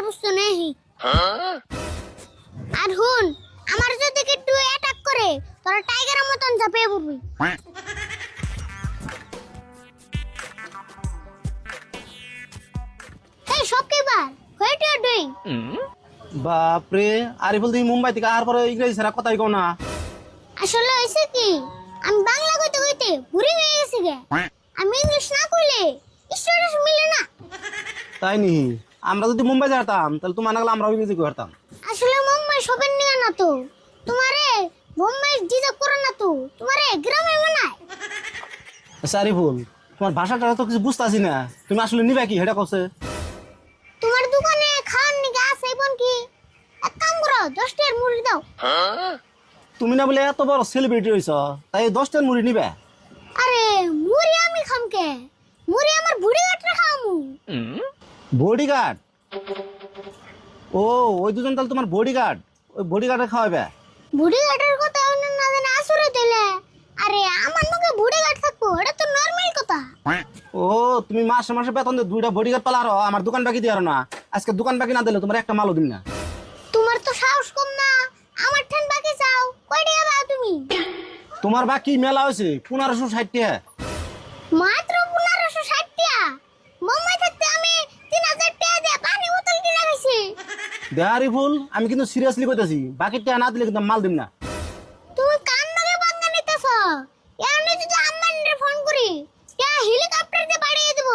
বুঝতো নেই। আর হুন, আমার যদি একটু অ্যাটাক করে তোরা টাইগারের মতন ঝাঁপিয়ে পড়বি। এই shopkeeper, what you are doing? বাপরে, আরিফুল তুমি মুম্বাই থেকে আর পরে ইংরেজি ছাড়া কথাই কও না। আসলে হইছে কি, আমি বাংলা কইতে কইতে ভুরি হয়ে গেছি গে। আমি ইংলিশ না কইলে স্ট্যাটাস মিলে না। তাই নি, আমরা যদি মুম্বাই যেতাম তাহলে তোমার নাগলে আমরা ইংরেজি করতাম। আসলে মুম্বাই সবের নিয়ে না তো, তোমারে মুম্বাই ডিজার্ভ করে না তো, তোমারে গ্রামে মানায়। আচ্ছা আরিফুল, তোমার ভাষাটা তো কিছু বুঝতেছি না, তুমি আসলে নিবা কি হেটা কছে? তোমার দোকানে খাওয়ার নিকে আছে বোন কি? এক কাম করো, 10 টাকার মুড়ি দাও। তুমি না বলে এত বড় সেলিব্রিটি হইছ, তাই 10টার মুড়ি নিবে? আরে মুড়ি আমি খামকে, মুড়ি আমার বুড়ি গাটরে খামু। বডিগার্ড? ও, ওই দুজন তাহলে তোমার বডিগার্ড, ওই বডিগার্ডে খাওয়াবে? বুড়ি গাটের কথা অন্য না জানে আসরে দিলে, আরে আমার মুখে বুড়ি গাট থাকবো, এটা তো নরমাল কথা। ও, তুমি মাসে মাসে বেতন দিয়ে 2টা বডিগার্ড পালারো, আমার দোকান বাকি দিয়ে না। আজকে দোকান বাকি না দিলে তোমার একটা মালও দিন না। তোমার তো সাহস কম না, আমার ঠান বাকি চাও, কয় টাকা দাও তুমি? তোমার বাকি মেলা হয়েছে 1560 টাকা। মাত্র 1560 টাকা? মুম্বাই থাকতে আমি 3000 টাকা দিয়ে পানি বোতল কিনে খাইছি। দেহারি ফুল, আমি কিন্তু সিরিয়াসলি কইতাছি, বাকি টাকা না দিলে কিন্তু আমি মাল দিম না। তুমি কান নাগে বাঙ্গা নিতেছ, এমনি যদি আম্মানিরে ফোন করি কে হেলিকপ্টার দিয়ে পাঠিয়ে দেব।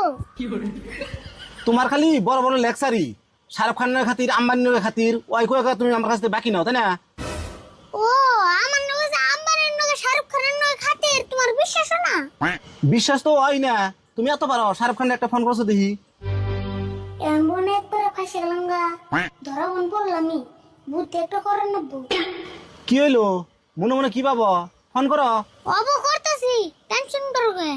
তোমার খালি বড় বড় লেকচারি, শাহরুখ খানের খাতির, আম্বানির খাতির, ওই কয়ে কয়ে তুমি আমার কাছ থেকে বাকি নাও, তাই না? ও, আমার নগে যে আম্বানির নগে শাহরুখ খানের নগে খাতির, তোমার বিশ্বাস না? বিশ্বাস তো হয় না, তুমি এত পারো। শাহরুখ খানের একটা ফোন করছো দেখি। এমন একবার ফাঁসে গেলাম গা, ধরা মন পড়লামই, বুদ্ধি একটা করেন নেবো। কি হইলো? মনে মনে কি পাবো? ফোন করো। অব করতেছি, টেনশন করো গে।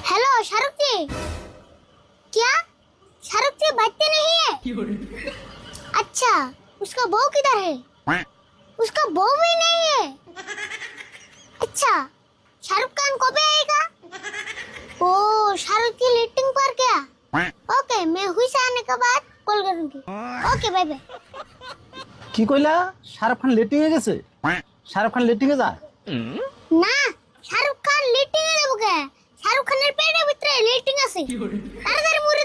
हेलो शाहरुख जी, क्या शाहरुख जी बच्चे नहीं है? अच्छा, उसका बहू किधर है? उसका बहू भी नहीं है। अच्छा, शाहरुख खान कब आएगा? ओ, शाहरुख की लीटिंग पर क्या? ओके, मैं हुई से आने के बाद कॉल करूंगी। Okay, bye bye. কি কইলা? শাহরুখ খান লেটিং এ গেছে? শাহরুখ খান লেটিং এ যায়? না, শাহরুখ খান লেটিং এ যাবো কে? শাহরুখ খানের পেটের ভিতরে লেটিং আছে। তাড়াতাড়ি মুড়ি